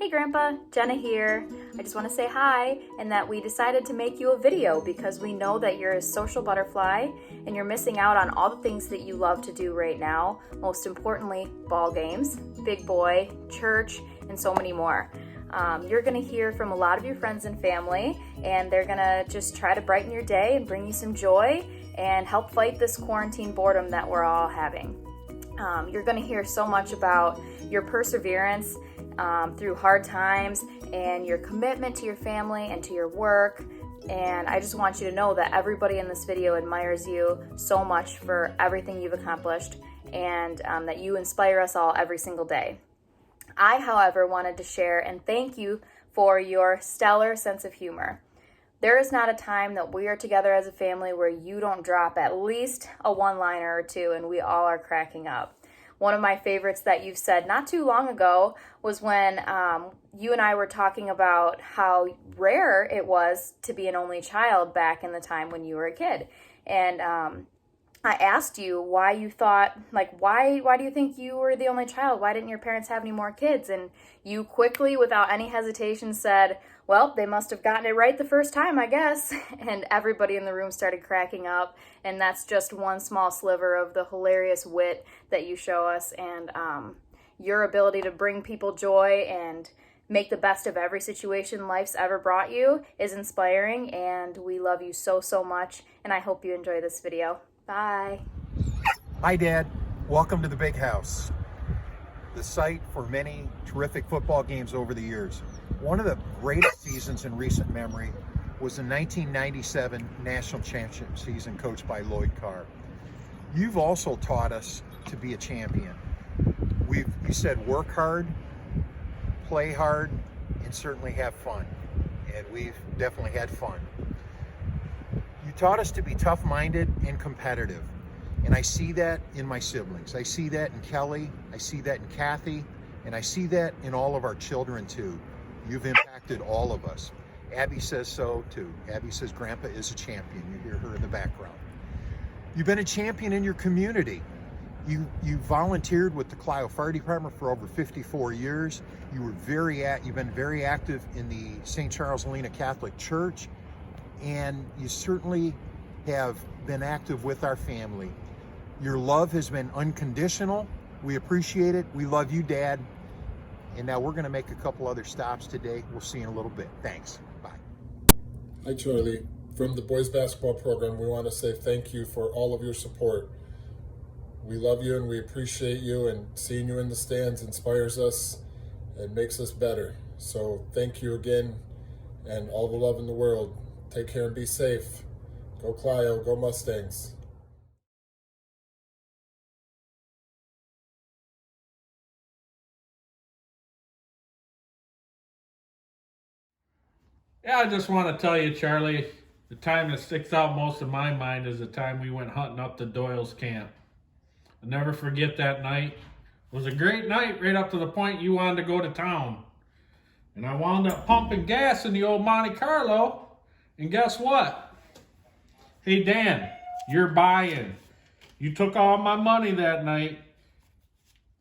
Hey Grandpa, Jenna here. I just want to say hi and that we decided to make you a video because we know that you're a social butterfly and you're missing out on all the things that you love to do right now. Most importantly, ball games, big boy, church, and so many more. You're going to hear from a lot of your friends and family, and they're going to just try to brighten your day and bring you some joy and help fight this quarantine boredom that we're all having. You're going to hear so much about your perseverance through hard times and your commitment to your family and to your work. And I just want you to know that everybody in this video admires you so much for everything you've accomplished and that you inspire us all every single day. I, however, wanted to share and thank you for your stellar sense of humor. There is not a time that we are together as a family where you don't drop at least a one-liner or two and we all are cracking up. One of my favorites that you've said not too long ago was when you and I were talking about how rare it was to be an only child back in the time when you were a kid. And I asked you why you thought, why do you think you were the only child? Why didn't your parents have any more kids? And you quickly, without any hesitation, said, well, they must have gotten it right the first time, I guess. And everybody in the room started cracking up. And that's just one small sliver of the hilarious wit that you show us. And your ability to bring people joy and make the best of every situation life's ever brought you is inspiring. And we love you so, so much. And I hope you enjoy this video. Bye. Hi, Dad. Welcome to the Big House, the site for many terrific football games over the years. One of the greatest seasons in recent memory was the 1997 National Championship season coached by Lloyd Carr. You've also taught us to be a champion. You said work hard, play hard, and certainly have fun. And we've definitely had fun. You taught us to be tough-minded and competitive. And I see that in my siblings. I see that in Kelly. I see that in Kathy. And I see that in all of our children too. You've impacted all of us. Abby says so too. Abby says Grandpa is a champion. You hear her in the background. You've been a champion in your community. You volunteered with the Clio Fire Department for over 54 years. You've been very active in the St. Charles Lena Catholic Church. And you certainly have been active with our family. Your love has been unconditional. We appreciate it. We love you, Dad. And now we're going to make a couple other stops today. We'll see you in a little bit. Thanks. Bye. Hi, Charlie. From the boys basketball program, we want to say thank you for all of your support. We love you and we appreciate you, and seeing you in the stands inspires us and makes us better. So thank you again, and all the love in the world. Take care and be safe. Go Clio, go Mustangs. Yeah, I just want to tell you, Charlie, the time that sticks out most in my mind is the time we went hunting up to Doyle's camp. I'll never forget that night. It was a great night right up to the point you wanted to go to town. And I wound up pumping gas in the old Monte Carlo. And guess what? Hey, Dan, you're buying. You took all my money that night.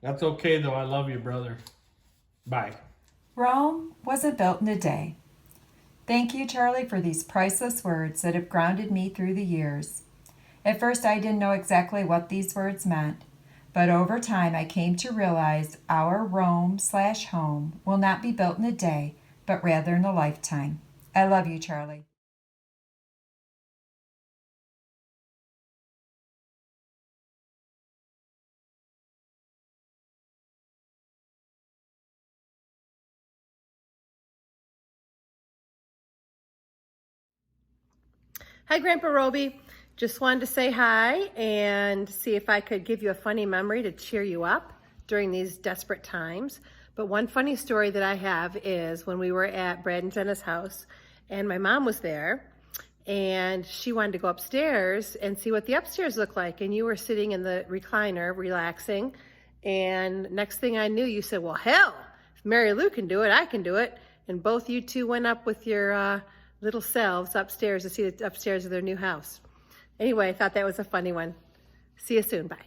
That's okay, though. I love you, brother. Bye. Rome wasn't built in a day. Thank you, Charlie, for these priceless words that have grounded me through the years. At first, I didn't know exactly what these words meant, but over time, I came to realize our Rome/home will not be built in a day, but rather in a lifetime. I love you, Charlie. Hi, Grandpa Roby. Just wanted to say hi and see if I could give you a funny memory to cheer you up during these desperate times. But one funny story that I have is when we were at Brad and Jenna's house and my mom was there and she wanted to go upstairs and see what the upstairs looked like. And you were sitting in the recliner relaxing. And next thing I knew, you said, well, hell, if Mary Lou can do it, I can do it. And both you two went up with your little selves upstairs to see the upstairs of their new house. Anyway, I thought that was a funny one. See you soon. Bye.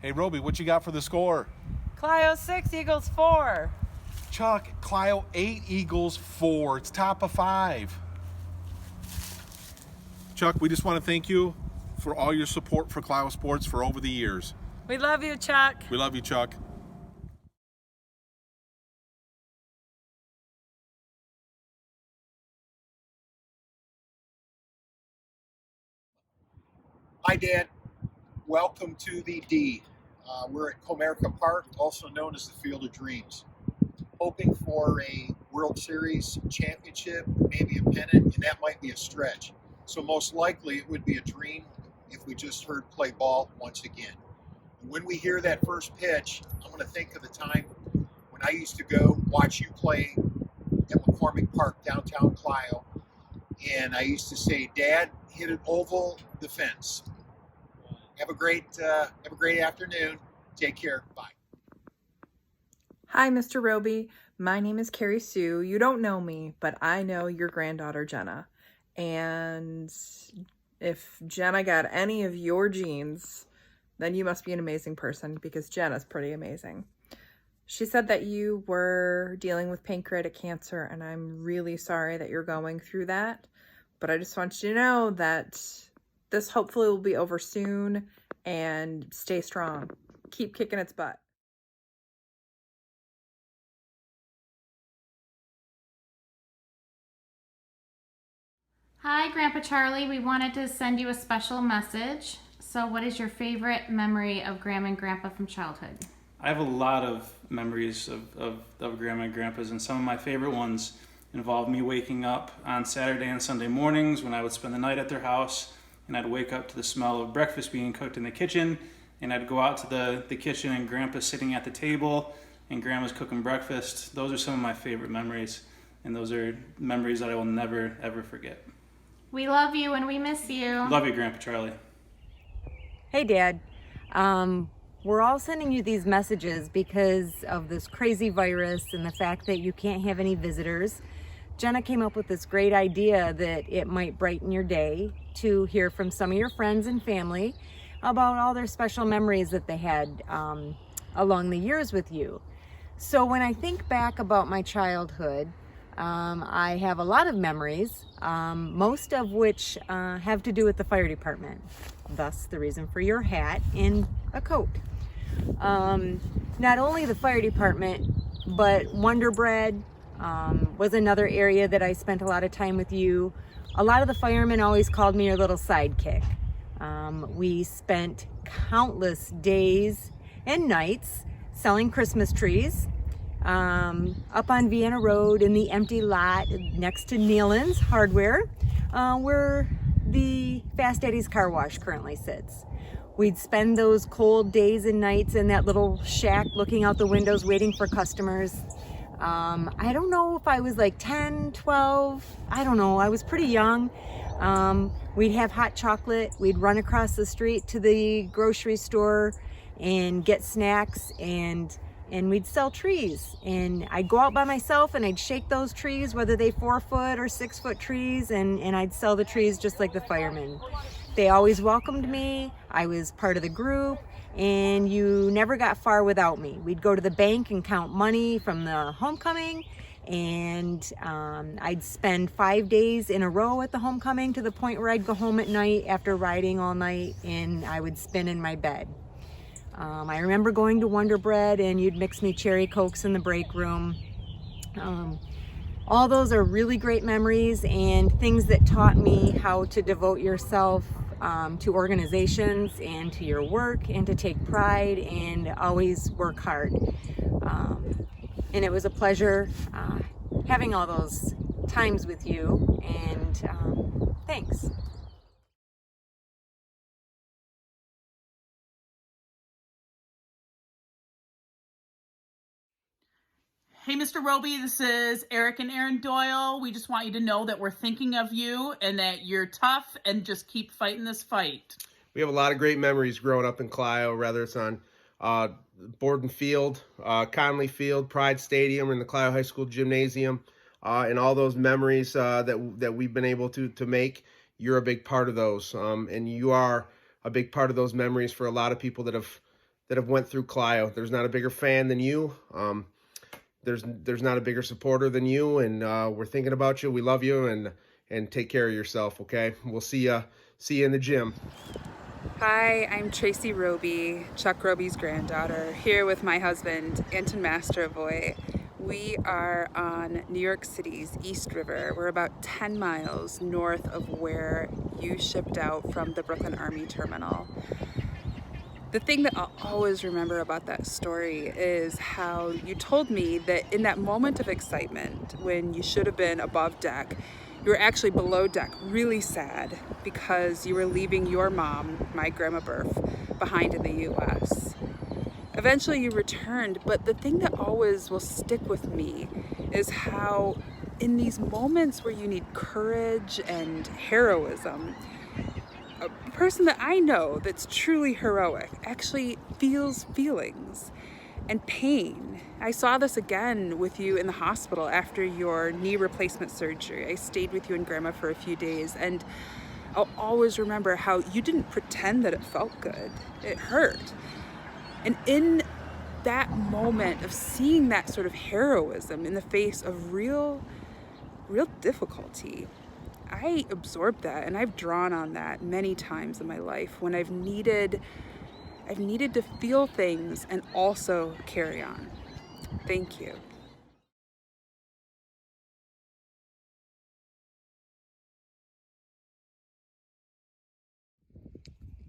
Hey, Roby, what you got for the score? Clio 6, Eagles 4. Chuck, Clio 8, Eagles 4. It's top of 5. Chuck, we just want to thank you for all your support for Clio Sports for over the years. We love you, Chuck. We love you, Chuck. Hi, Dad. Welcome to the D. We're at Comerica Park, also known as the Field of Dreams. Hoping for a World Series championship, maybe a pennant, and that might be a stretch. So most likely it would be a dream if we just heard play ball once again. And when we hear that first pitch, I'm going to think of the time when I used to go watch you play at McCormick Park, downtown Clio. And I used to say, Dad, hit it oval the fence. Have a great afternoon. Take care. Bye. Hi, Mr. Roby. My name is Carrie Sue. You don't know me, but I know your granddaughter, Jenna. And if Jenna got any of your genes, then you must be an amazing person because Jenna's pretty amazing. She said that you were dealing with pancreatic cancer, and I'm really sorry that you're going through that. But I just want you to know that this hopefully will be over soon, and stay strong. Keep kicking its butt. Hi, Grandpa Charlie. We wanted to send you a special message. So what is your favorite memory of Grandma and Grandpa from childhood? I have a lot of memories of Grandma and Grandpa's, and some of my favorite ones involve me waking up on Saturday and Sunday mornings when I would spend the night at their house, and I'd wake up to the smell of breakfast being cooked in the kitchen, and I'd go out to the kitchen and Grandpa's sitting at the table and Grandma's cooking breakfast. Those are some of my favorite memories, and those are memories that I will never, ever forget. We love you and we miss you. Love you, Grandpa Charlie. Hey, Dad. We're all sending you these messages because of this crazy virus and the fact that you can't have any visitors. Jenna came up with this great idea that it might brighten your day to hear from some of your friends and family about all their special memories that they had along the years with you. So when I think back about my childhood, I have a lot of memories, most of which have to do with the fire department. Thus the reason for your hat and a coat. Not only the fire department, but Wonder Bread was another area that I spent a lot of time with you. A lot of the firemen always called me your little sidekick. We spent countless days and nights selling Christmas trees up on Vienna Road in the empty lot next to Nealon's Hardware, where the Fast Eddie's Car Wash currently sits. We'd spend those cold days and nights in that little shack looking out the windows waiting for customers. I don't know if I was like 10, 12, I don't know, I was pretty young. We'd have hot chocolate, we'd run across the street to the grocery store and get snacks, and we'd sell trees. And I'd go out by myself and I'd shake those trees, whether they 4-foot or 6-foot trees, and I'd sell the trees just like the firemen. They always welcomed me. I was part of the group, and you never got far without me. We'd go to the bank and count money from the homecoming, and I'd spend 5 days in a row at the homecoming to the point where I'd go home at night after riding all night, and I would spin in my bed. I remember going to Wonder Bread, and you'd mix me cherry cokes in the break room. All those are really great memories and things that taught me how to devote yourself to organizations and to your work, and to take pride and always work hard. And it was a pleasure having all those times with you, and thanks. Hey, Mr. Roby, this is Eric and Erin Doyle. We just want you to know that we're thinking of you and that you're tough and just keep fighting this fight. We have a lot of great memories growing up in Clio, whether it's on Borden Field, Conley Field, Pride Stadium, and the Clio High School Gymnasium, and all those memories that we've been able to make. You're a big part of those, and you are a big part of those memories for a lot of people that have went through Clio. There's not a bigger fan than you. there's not a bigger supporter than you, and we're thinking about you. We love you, and take care of yourself, okay? We'll see you in the gym. Hi, I'm Tracy Roby, Chuck Roby's granddaughter, here with my husband, Anton Mastrovoy. We are on New York City's East River. We're about 10 miles north of where you shipped out from the Brooklyn Army Terminal. The thing that I'll always remember about that story is how you told me that in that moment of excitement, when you should have been above deck, you were actually below deck, really sad, because you were leaving your mom, my Grandma Berth, behind in the US. Eventually you returned, but the thing that always will stick with me is how in these moments where you need courage and heroism, a person that I know that's truly heroic actually feels feelings and pain. I saw this again with you in the hospital after your knee replacement surgery. I stayed with you and Grandma for a few days, and I'll always remember how you didn't pretend that it felt good. It hurt. And in that moment of seeing that sort of heroism in the face of real difficulty, I absorbed that, and I've drawn on that many times in my life when I've needed to feel things and also carry on. Thank you.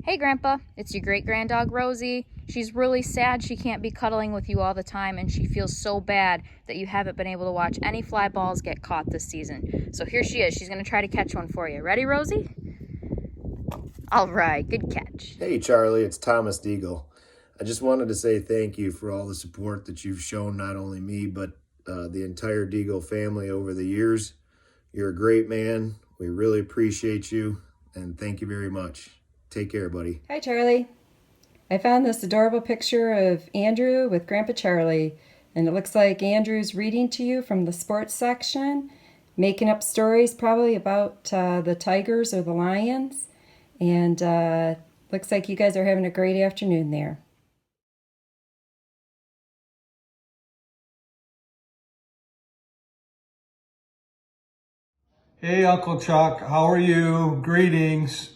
Hey Grandpa, it's your great granddog Rosie. She's really sad she can't be cuddling with you all the time, and she feels so bad that you haven't been able to watch any fly balls get caught this season. So here she is. She's going to try to catch one for you. Ready, Rosie? All right, good catch. Hey Charlie, it's Thomas Deagle. I just wanted to say thank you for all the support that you've shown not only me, but the entire Deagle family over the years. You're a great man. We really appreciate you, and thank you very much. Take care, buddy. Hi, Charlie. I found this adorable picture of Andrew with Grandpa Charlie, and it looks like Andrew's reading to you from the sports section, making up stories probably about the Tigers or the Lions, and looks like you guys are having a great afternoon there. Hey, Uncle Chuck, how are you? Greetings.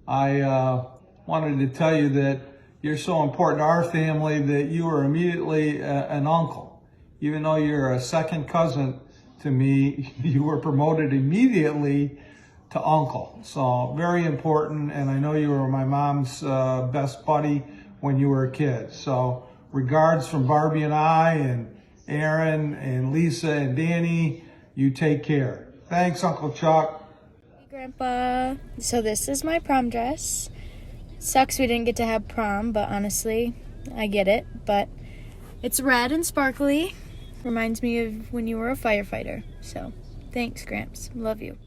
I wanted to tell you that you're so important to our family that you are immediately an uncle. Even though you're a second cousin to me, you were promoted immediately to uncle. So very important, and I know you were my mom's best buddy when you were a kid. So regards from Barbie and I, and Aaron and Lisa and Danny. You take care. Thanks, Uncle Chuck. Hey, Grandpa. So this is my prom dress. Sucks we didn't get to have prom, but honestly, I get it. But it's red and sparkly. Reminds me of when you were a firefighter. So thanks, Gramps. Love you.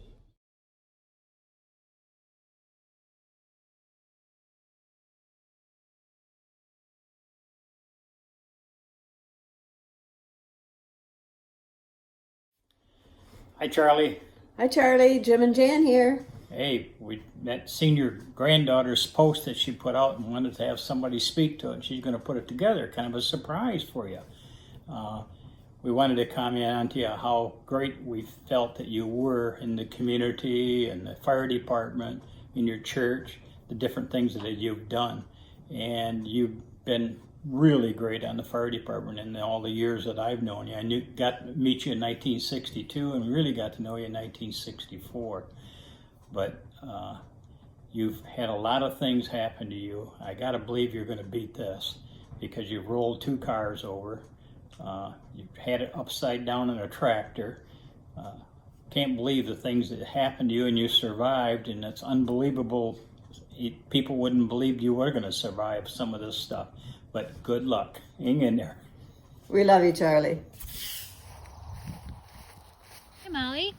Hi, Charlie. Hi, Charlie. Jim and Jan here. Hey, that senior granddaughter's post that she put out and wanted to have somebody speak to it. She's going to put it together, kind of a surprise for you. We wanted to comment on to you how great we felt that you were in the community and the fire department, in your church, the different things that you've done. And you've been really great on the fire department in all the years that I've known you. I got to meet you in 1962 and really got to know you in 1964. But you've had a lot of things happen to you. I got to believe you're going to beat this because you've rolled 2 cars over. You've had it upside down in a tractor. Can't believe the things that happened to you, and you survived, and it's unbelievable. People wouldn't believe you were going to survive some of this stuff. But good luck. Hang in there. We love you, Charlie. Hey, Molly.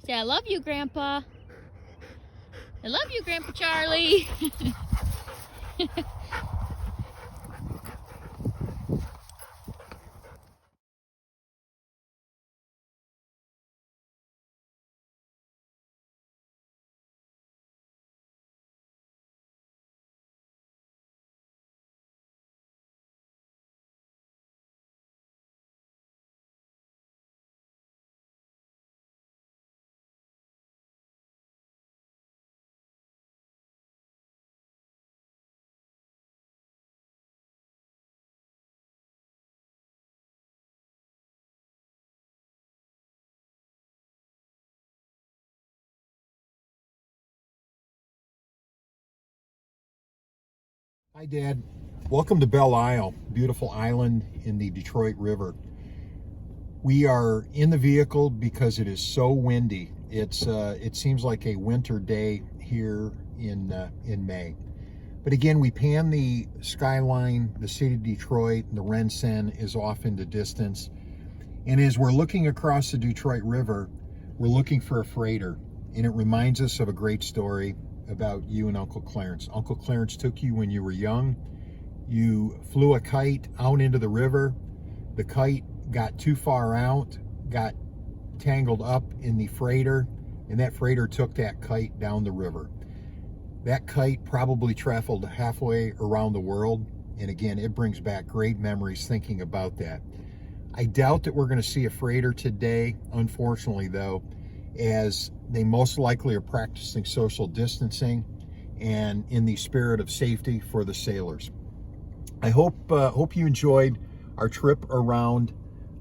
Say, I love you, Grandpa. I love you, Grandpa Charlie. Hi, Dad. Welcome to Belle Isle, beautiful island in the Detroit River. We are in the vehicle because it is so windy. It seems like a winter day here in May. But again, we pan the skyline, the city of Detroit, and the Ren-Sen is off into distance. And as we're looking across the Detroit River, we're looking for a freighter. And it reminds us of a great story about you and Uncle Clarence. Uncle Clarence took you when you were young. You flew a kite out into the river. The kite got too far out, got tangled up in the freighter, and that freighter took that kite down the river. That kite probably traveled halfway around the world, and again, it brings back great memories thinking about that. I doubt that we're going to see a freighter today, unfortunately though, as they most likely are practicing social distancing and in the spirit of safety for the sailors. I hope you enjoyed our trip around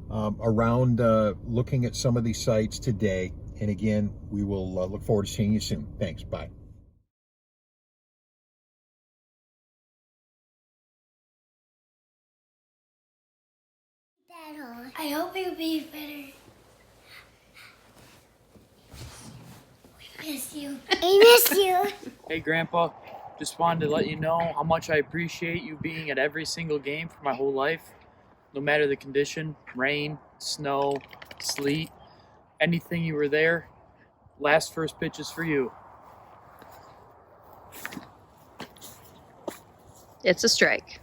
looking at some of these sites today. And again, we will look forward to seeing you soon. Thanks. Bye. I hope you'll be better. We miss you. I miss you. Hey, Grandpa. Just wanted to let you know how much I appreciate you being at every single game for my whole life. No matter the condition, rain, snow, sleet, anything, you were there. Last first pitch is for you. It's a strike.